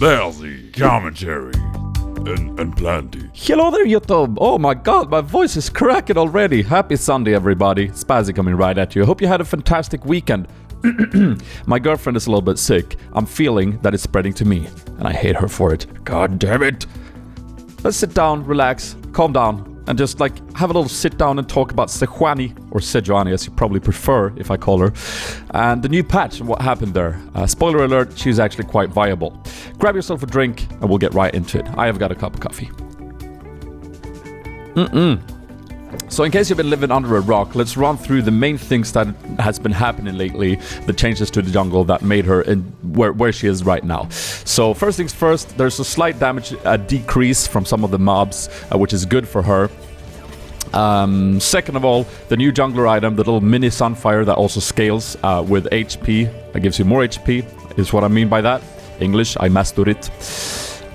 Sp4zie commentary and plenty. Hello there, YouTube! Oh my god, my voice is cracking already. Happy Sunday, everybody. Sp4zie coming right at you. I hope you had a fantastic weekend. My girlfriend is a little bit sick. I'm feeling that it's spreading to me, and I hate her for it. God damn it! Let's sit down, relax, calm down, and just like have a little sit down and talk about Sejuani, or Sejuani as you probably prefer if I call her, and the new patch and what happened there. Spoiler alert, she's actually quite viable. Grab yourself a drink and we'll get right into it. I have got a cup of coffee. So in case you've been living under a rock, let's run through the main things that has been happening lately, the changes to the jungle that made her in where she is right now. So first things first, there's a slight damage decrease from some of the mobs, which is good for her. Second of all, the new jungler item, the little mini sunfire that also scales with HP, that gives you more HP, is what I mean by that. English, I mastered it.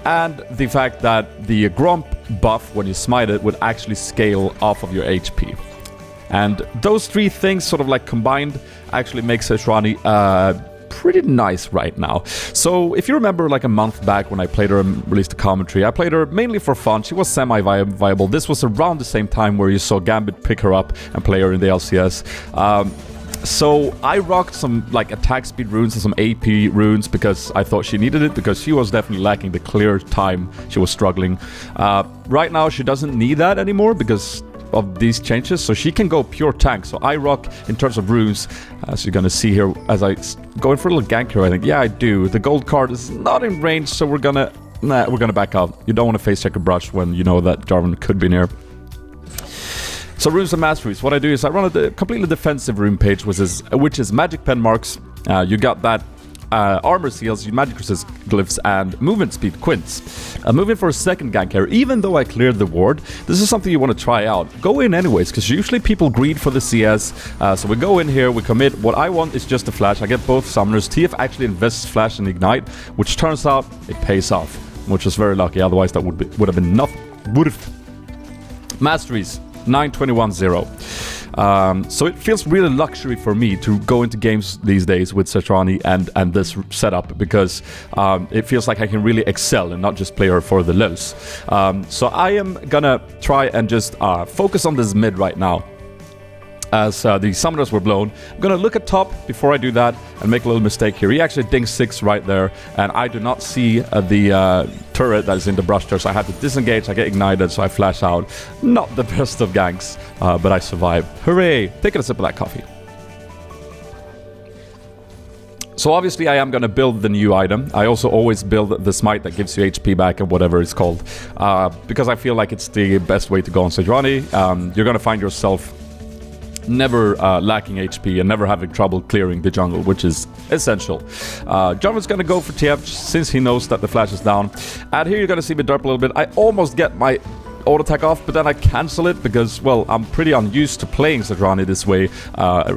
And the fact that the Gromp buff, when you smite it, would actually scale off of your HP. And those three things sort of like combined actually makes Sejuani pretty nice right now. So if you remember like a month back when I played her and released a commentary, I played her mainly for fun. She was semi-viable. This was around the same time where you saw Gambit pick her up and play her in the LCS. So I rocked some like attack speed runes and some AP runes because I thought she needed it, because she was definitely lacking the clear time. She was struggling. Right now she doesn't need that anymore because of these changes, so she can go pure tank. So I rock in terms of runes, as you're gonna see here as I go in for a little gank here. I think, yeah, I do. The gold card is not in range, so we're gonna back out. You don't want to face check a brush when you know that Jarvan could be near. So runes and masteries, what I do is I run a completely defensive rune page, which is magic pen marks. You got that armor seals, magic resist glyphs, and movement speed quints. Moving for a second gank here, even though I cleared the ward, this is something you want to try out. Go in anyways, because usually people greed for the CS. So we go in here, we commit. What I want is just a flash. I get both summoners. TF actually invests flash and ignite, which turns out it pays off, which was very lucky. Otherwise that would have been nothing. Masteries 9-21-0. So it feels really luxury for me to go into games these days with Sejuani and this setup, because it feels like I can really excel and not just play her for the lows. So I am gonna try and just focus on this mid right now. As the summoners were blown, I'm gonna look at top before I do that and make a little mistake here. He actually dings 6 right there, and I do not see the turret that is in the brush there, so I have to disengage. I get ignited, so I flash out. Not the best of ganks, but I survive. Hooray! Taking a sip of that coffee. So obviously I am going to build the new item. I also always build the smite that gives you HP back and whatever it's called, because I feel like it's the best way to go on Sejuani. You're going to find yourself never lacking HP and never having trouble clearing the jungle, which is essential. Jarvan's gonna go for TF since he knows that the flash is down. And here you're gonna see me derp a little bit. I almost get my auto attack off, but then I cancel it because, well, I'm pretty unused to playing Sejuani this way.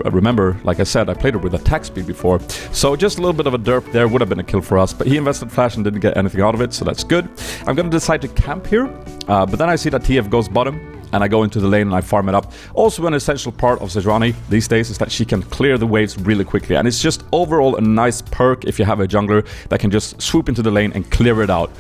Remember, like I said, I played her with attack speed before, so just a little bit of a derp there would have been a kill for us, but he invested flash and didn't get anything out of it, so that's good. I'm gonna decide to camp here, but then I see that TF goes bottom, and I go into the lane and I farm it up. Also, an essential part of Sejuani these days is that she can clear the waves really quickly, and it's just overall a nice perk if you have a jungler that can just swoop into the lane and clear it out.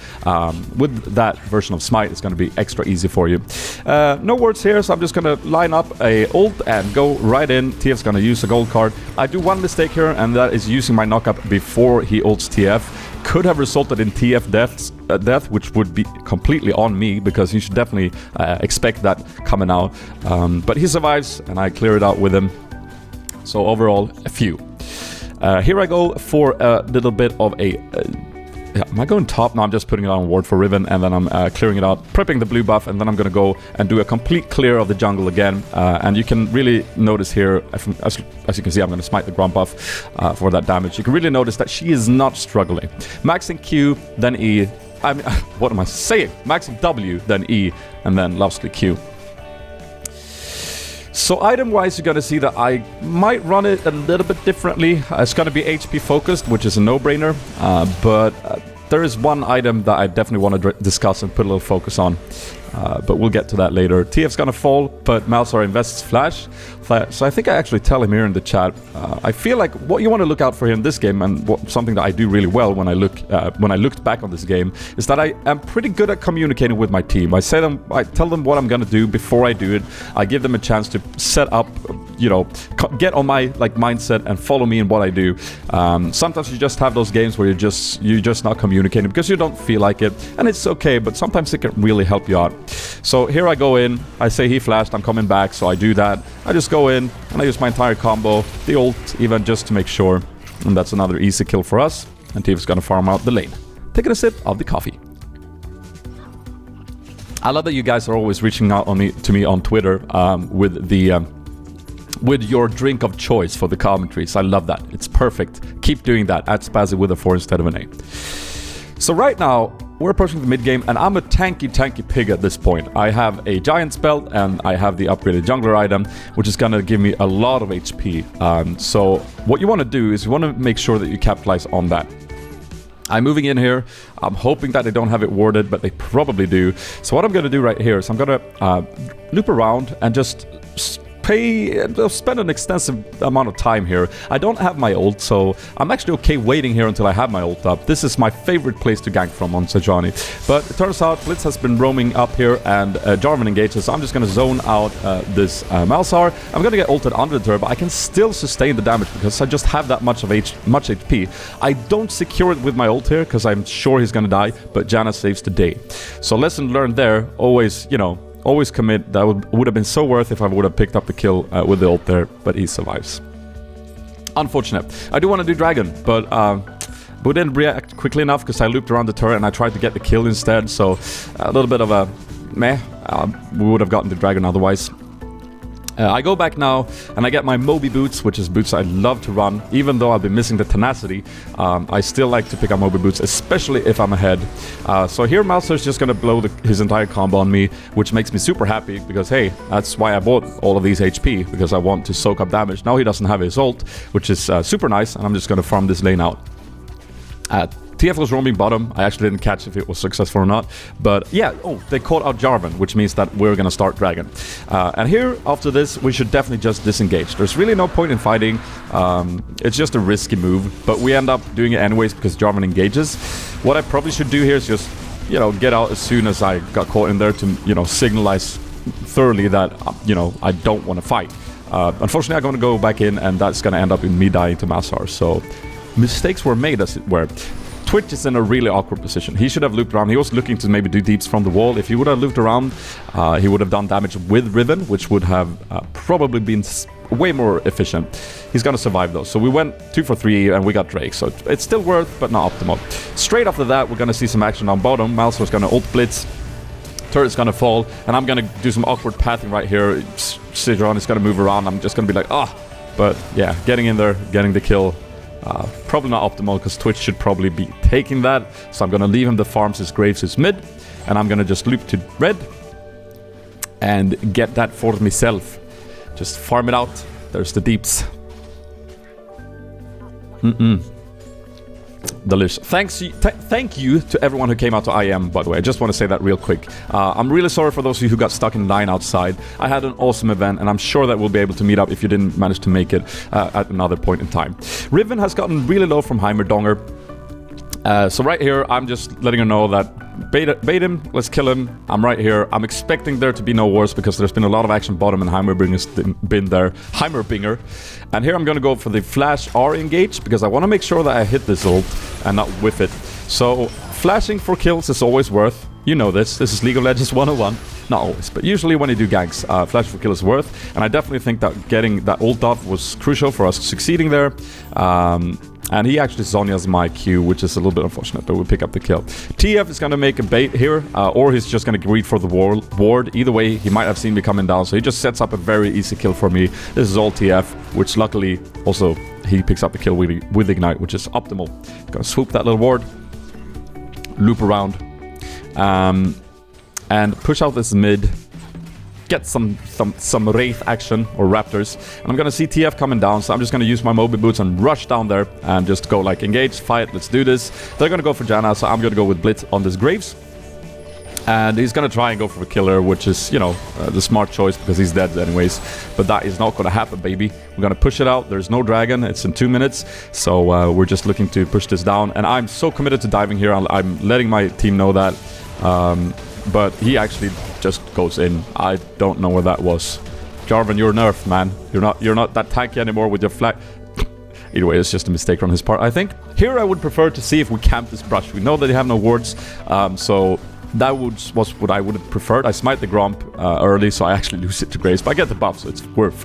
With that version of smite, it's going to be extra easy for you. No words here, so I'm just going to line up a ult and go right in. TF's going to use a gold card. I do one mistake here, and that is using my knockup before he ults TF. Could have resulted in TF death, which would be completely on me, because you should definitely expect that coming out. But he survives, and I clear it out with him. So overall, a few. Here I go for a little bit of a... am I going top? No, I'm just putting it on ward for Riven, and then I'm clearing it out, prepping the blue buff, and then I'm going to go and do a complete clear of the jungle again. And you can really notice here, as you can see, I'm going to smite the Gromp buff for that damage. You can really notice that she is not struggling. Maxing Q, then E. I mean, what am I saying? Maxing W, then E, and then lastly Q. So item-wise, you're going to see that I might run it a little bit differently. It's going to be HP focused, which is a no-brainer, but there is one item that I definitely want to discuss and put a little focus on. but we'll get to that later. TF's gonna fall, but Malzahar invests flash. So I think I actually tell him here in the chat. I feel like what you want to look out for here in this game, and something that I do really well when I looked back on this game, is that I am pretty good at communicating with my team. I tell them what I'm gonna do before I do it. I give them a chance to set up, you know, get on my mindset and follow me in what I do. Sometimes you just have those games where you're just not communicating because you don't feel like it, and it's okay. But sometimes it can really help you out. So here I go in. I say he flashed. I'm coming back, so I do that. I just go in and I use my entire combo, the ult even, just to make sure. And that's another easy kill for us. And TF's gonna farm out the lane. Taking a sip of the coffee. I love that you guys are always reaching out to me on Twitter with your drink of choice for the commentaries. I love that. It's perfect. Keep doing that. At Sp4zie with a 4 instead of an A. So right now, we're approaching the mid game, and I'm a tanky pig at this point. I have a giant spell, and I have the upgraded jungler item, which is gonna give me a lot of HP. So what you want to do is you want to make sure that you capitalize on that. I'm moving in here. I'm hoping that they don't have it warded, but they probably do. So what I'm gonna do right here is I'm gonna loop around and just spend an extensive amount of time here. I don't have my ult, so I'm actually okay waiting here until I have my ult up. This is my favorite place to gank from on Sejuani. But it turns out Blitz has been roaming up here, and Jarvan engages, so I'm just going to zone out this Malzahar. I'm going to get ulted under the turret, but I can still sustain the damage because I just have that much HP. I don't secure it with my ult here because I'm sure he's going to die, but Janna saves the day. So lesson learned there, always, you know, always commit. That would have been so worth if I would have picked up the kill with the ult there, but he survives. Unfortunate. I do want to do dragon, but we didn't react quickly enough because I looped around the turret and I tried to get the kill instead, so a little bit of a meh. We would have gotten the dragon otherwise. I go back now and I get my Moby boots, which is boots I love to run. Even though I've been missing the tenacity, I still like to pick up Moby boots, especially if I'm ahead. So here Malzahar is just going to blow his entire combo on me, which makes me super happy because, hey, that's why I bought all of these HP, because I want to soak up damage. Now he doesn't have his ult, which is super nice, and I'm just going to farm this lane out. TF was roaming bottom. I actually didn't catch if it was successful or not. But yeah, they caught out Jarvan, which means that we're going to start Dragon. And here, after this, we should definitely just disengage. There's really no point in fighting. It's just a risky move. But we end up doing it anyways because Jarvan engages. What I probably should do here is just, you know, get out as soon as I got caught in there to, you know, signalize thoroughly that, you know, I don't want to fight. Unfortunately, I'm going to go back in, and that's going to end up in me dying to Malzahar. So mistakes were made, as it were. Twitch is in a really awkward position. He should have looped around. He was looking to maybe do deeps from the wall. If he would have looped around, he would have done damage with Riven, which would have probably been way more efficient. He's gonna survive though. So we went 2 for 3 and we got Drake. So it's still worth, but not optimal. Straight after that, we're gonna see some action on bottom. Malzahar's gonna ult blitz. Turret's gonna fall, and I'm gonna do some awkward pathing right here. Sejuani's gonna move around. I'm just gonna be like, but yeah, getting in there, getting the kill. Probably not optimal because Twitch should probably be taking that. So I'm going to leave him the farms his graves his mid. And I'm going to just loop to red. And get that for myself. Just farm it out. There's the deeps. Delicious. Thank you to everyone who came out to IM, by the way. I just want to say that real quick. I'm really sorry for those of you who got stuck in line outside. I had an awesome event, and I'm sure that we'll be able to meet up if you didn't manage to make it at another point in time. Riven has gotten really low from Heimerdonger. So right here, I'm just letting her know that bait him, let's kill him. I'm right here. I'm expecting there to be no wars because there's been a lot of action bottom and Heimerbinger's been there. Heimerbinger. And here I'm going to go for the flash R engage because I want to make sure that I hit this ult and not whiff it. So flashing for kills is always worth. You know this. This is League of Legends 101. Not always, but usually when you do ganks, flash for kill is worth. And I definitely think that getting that ult off was crucial for us succeeding there. And he actually Zhonya's my Q, which is a little bit unfortunate, but we'll pick up the kill. TF is going to make a bait here, or he's just going to greed for the ward. Either way, he might have seen me coming down, so he just sets up a very easy kill for me. This is all TF, which luckily also he picks up the kill with Ignite, which is optimal. Gonna swoop that little ward, loop around, and push out this mid. Get some Wraith action or Raptors. And I'm gonna see TF coming down, so I'm just gonna use my Moby boots and rush down there and just go like engage, fight, let's do this. They're gonna go for Janna, so I'm gonna go with Blitz on this Graves. And he's gonna try and go for a killer, which is, you know, the smart choice because he's dead anyways. But that is not gonna happen, baby. We're gonna push it out. There's no dragon. It's in 2 minutes. So we're just looking to push this down. And I'm so committed to diving here. I'm letting my team know that. But he actually just goes in. I don't know where that was. Jarvan, you're nerfed, man. You're not that tanky anymore with your flag. Either way, it's just a mistake on his part, I think. Here I would prefer to see if we camp this brush. We know that they have no wards, so that was what I would have preferred. I smite the Gromp early, so I actually lose it to Grace, but I get the buff, so it's worth.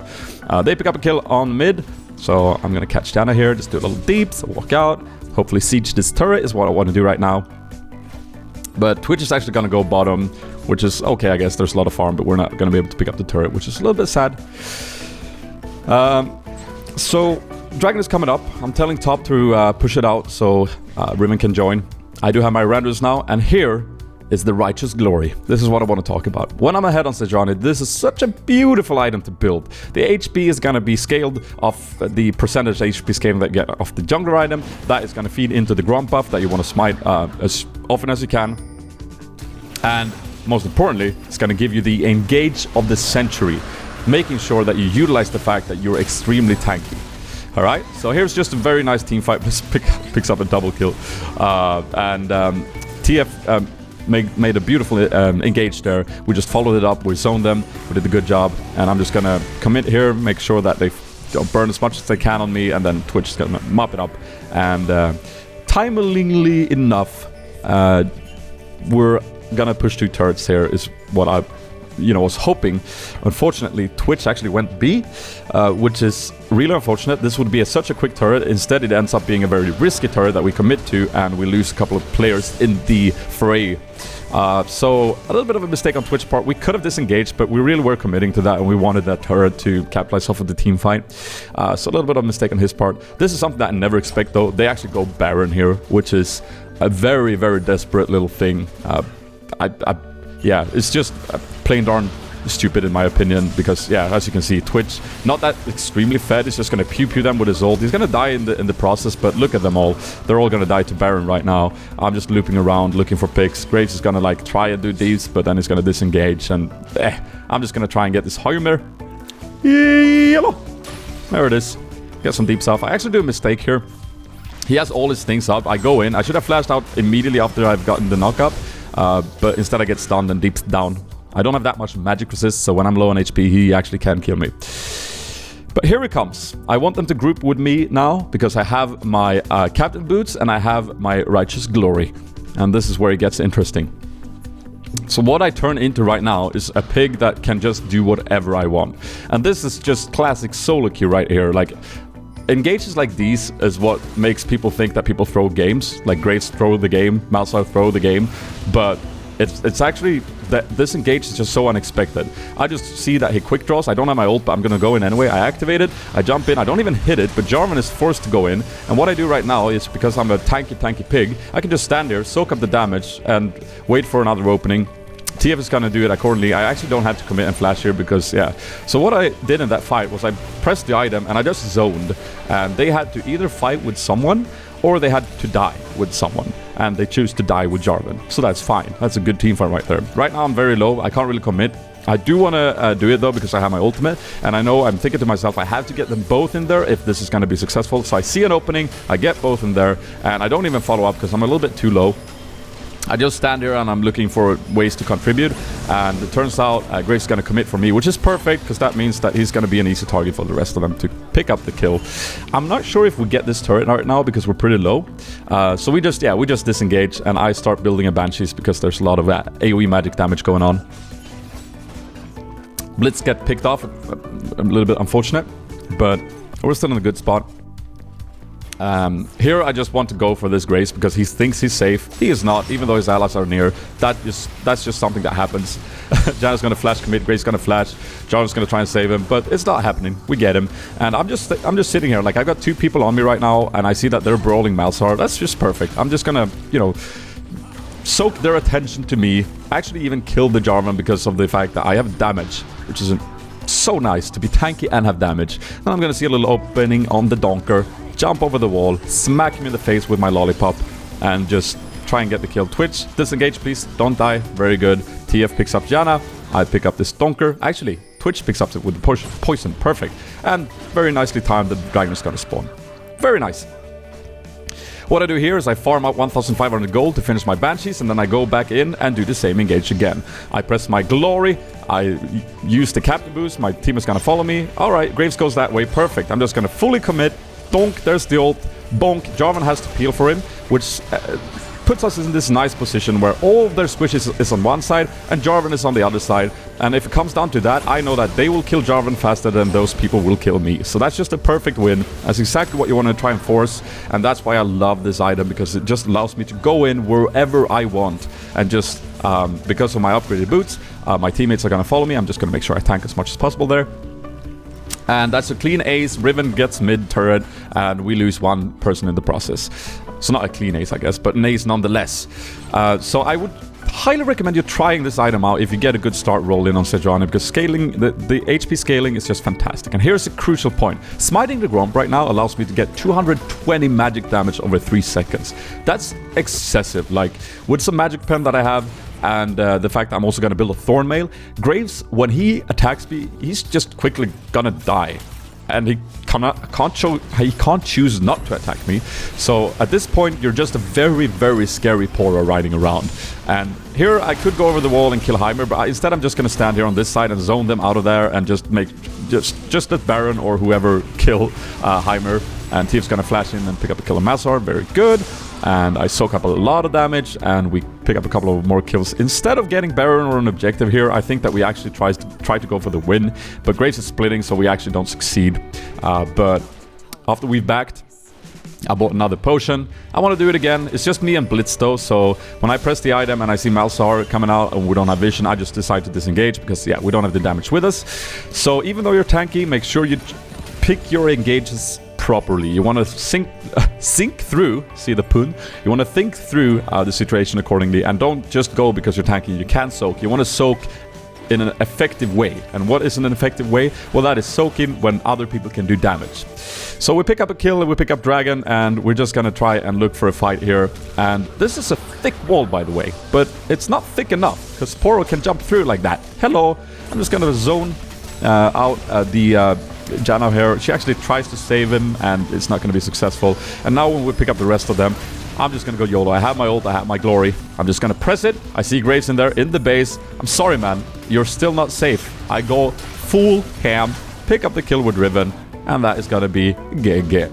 They pick up a kill on mid, so I'm gonna catch Diana here, just do a little deeps, walk out. Hopefully siege this turret is what I want to do right now. But Twitch is actually gonna go bottom, which is okay, I guess. There's a lot of farm, but we're not gonna be able to pick up the turret, which is a little bit sad. So Dragon is coming up. I'm telling top to push it out so Riven can join. I do have my renders now, and here is the Righteous Glory. This is what I want to talk about. When I'm ahead on Sejuani, this is such a beautiful item to build. The HP is going to be scaled off the percentage HP scaling that you get off the jungler item. That is going to feed into the Gromp buff that you want to smite as often as you can. And most importantly, it's going to give you the Engage of the Century, making sure that you utilize the fact that you're extremely tanky. Alright, so here's just a very nice team fight. This picks up a double kill. TF made a beautiful engage there. We just followed it up, we zoned them, we did a good job. And I'm just gonna commit here, make sure that they burn as much as they can on me, and then Twitch is gonna mop it up. And timely enough, we're gonna push 2 turrets here, is what I was hoping. Unfortunately, Twitch actually went B, which is really unfortunate. This would be such a quick turret. Instead, it ends up being a very risky turret that we commit to, and we lose a couple of players in the fray. So a little bit of a mistake on Twitch's part. We could have disengaged, but we really were committing to that, and we wanted that turret to capitalize off of the team fight. So a little bit of a mistake on his part. This is something that I never expect, though. They actually go Baron here, which is a very, very desperate little thing. Yeah, it's just plain darn stupid in my opinion, because yeah, as you can see, Twitch not that extremely fed. He's just gonna pew them with his ult. He's gonna die in the process, but look at them all. They're all gonna die to Baron right now. I'm just looping around looking for picks. Graves is gonna like try and do these, but then he's gonna disengage, and I'm just gonna try and get this Hymer. Yellow. There it is. Get some deep south. I actually do a mistake here. He has all his things up. I go in. I should have flashed out immediately after I've gotten the knockup. But instead I get stunned and deeps down. I don't have that much magic resist, so when I'm low on HP, he actually can kill me. But here it comes. I want them to group with me now, because I have my Captain Boots and I have my Righteous Glory. And this is where it gets interesting. So what I turn into right now is a pig that can just do whatever I want. And this is just classic solo queue right here. Like, engages like these is what makes people think that people throw games. Like Graves throw the game, Malzahar throw the game. But it's actually that this engage is just so unexpected. I just see that he quick draws. I don't have my ult, but I'm gonna go in anyway. I activate it, I jump in, I don't even hit it, but Jarvan is forced to go in. And what I do right now is, because I'm a tanky pig, I can just stand there, soak up the damage, and wait for another opening. TF is gonna do it accordingly. I actually don't have to commit and flash here because, yeah. So what I did in that fight was I pressed the item and I just zoned. And they had to either fight with someone or they had to die with someone. And they choose to die with Jarvan. So that's fine. That's a good team fight right there. Right now I'm very low. I can't really commit. I do want to do it though, because I have my ultimate. And I know, I'm thinking to myself, I have to get them both in there if this is going to be successful. So I see an opening, I get both in there. And I don't even follow up because I'm a little bit too low. I just stand here and I'm looking for ways to contribute, and it turns out Grace is going to commit for me, which is perfect because that means that he's going to be an easy target for the rest of them to pick up the kill. I'm not sure if we get this turret right now because we're pretty low. So we just disengage, and I start building a Banshees because there's a lot of AoE magic damage going on. Blitz get picked off, a little bit unfortunate, but we're still in a good spot. Here I just want to go for this Grace because he thinks he's safe. He is not, even though his allies are near. That's just something that happens. Janna's gonna flash commit, Grace gonna flash, Jarvan's gonna try and save him, but it's not happening. We get him, and I'm just sitting here. Like, I've got 2 people on me right now, and I see that they're brawling Malzahar. That's just perfect. I'm just gonna, soak their attention to me. Actually, even kill the Jarvan because of the fact that I have damage, which isn't so nice to be tanky and have damage. And I'm gonna see a little opening on the donker. Jump over the wall, smack him in the face with my lollipop, and just try and get the kill. Twitch, disengage please, don't die, very good. TF picks up Janna, I pick up this Donker. Actually, Twitch picks up it with the poison, perfect. And very nicely timed, the dragon is gonna spawn. Very nice. What I do here is I farm up 1,500 gold to finish my Banshees, and then I go back in and do the same engage again. I press my Glory, I use the Captain boost, my team is gonna follow me. Alright, Graves goes that way, perfect. I'm just gonna fully commit. Donk, there's the ult. Bonk, Jarvan has to peel for him, which puts us in this nice position where all of their squish is on one side and Jarvan is on the other side. And if it comes down to that, I know that they will kill Jarvan faster than those people will kill me. So that's just a perfect win. That's exactly what you want to try and force. And that's why I love this item, because it just allows me to go in wherever I want. And just because of my upgraded boots, my teammates are going to follow me. I'm just going to make sure I tank as much as possible there. And that's a clean ace. Riven gets mid turret, and we lose one person in the process. So not a clean ace, I guess, but an ace nonetheless. So I would highly recommend you trying this item out if you get a good start roll in on Sejuani, because scaling, the HP scaling is just fantastic. And here's a crucial point. Smiting the Gromp right now allows me to get 220 magic damage over 3 seconds. That's excessive. Like, with some magic pen that I have, and the fact that I'm also going to build a Thorn Mail, Graves, when he attacks me, he's just quickly gonna die. And he can't choose not to attack me. So at this point, you're just a very, very scary Pora riding around. And here I could go over the wall and kill Heimer, but instead I'm just going to stand here on this side and zone them out of there and just make just let Baron or whoever kill Heimer. And Tief's going to flash in and pick up a kill on Mazar. Very good. And I soak up a lot of damage, and we pick up a couple of more kills. Instead of getting Baron or an objective here, I think that we actually try to go for the win. But Graves is splitting, so we actually don't succeed. But after we've backed, I bought another potion. I want to do it again. It's just me and Blitz though, so when I press the item and I see Malzahar coming out and we don't have vision, I just decide to disengage because, yeah, we don't have the damage with us. So even though you're tanky, make sure you pick your engages properly. You want to think through, see the pun? You want to think through the situation accordingly, and don't just go because you're tanky. You can soak. You want to soak in an effective way. And what is an effective way? Well, that is soaking when other people can do damage. So we pick up a kill and we pick up Dragon, and we're just gonna try and look for a fight here. And this is a thick wall, by the way, but it's not thick enough because Poro can jump through like that. Hello. I'm just gonna zone out the Janna here. She actually tries to save him, and it's not gonna be successful. And now when we pick up the rest of them, I'm just gonna go YOLO. I have my ult, I have my glory. I'm just gonna press it. I see Graves in there, in the base. I'm sorry, man. You're still not safe. I go full ham, pick up the kill with Riven, and that is gonna be GG.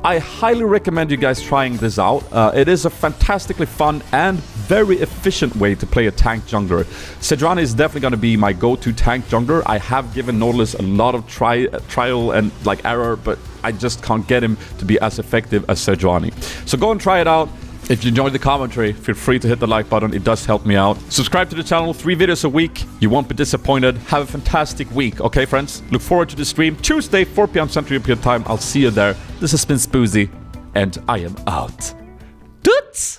I highly recommend you guys trying this out. It is a fantastically fun and very efficient way to play a tank jungler. Sejuani is definitely going to be my go-to tank jungler. I have given Nautilus a lot of trial and like error, but I just can't get him to be as effective as Sejuani. So go and try it out. If you enjoyed the commentary, feel free to hit the like button. It does help me out. Subscribe to the channel. 3 videos a week. You won't be disappointed. Have a fantastic week. Okay, friends? Look forward to the stream. Tuesday, 4 p.m. Central European Time. I'll see you there. This has been Sp4zie, and I am out. Toots!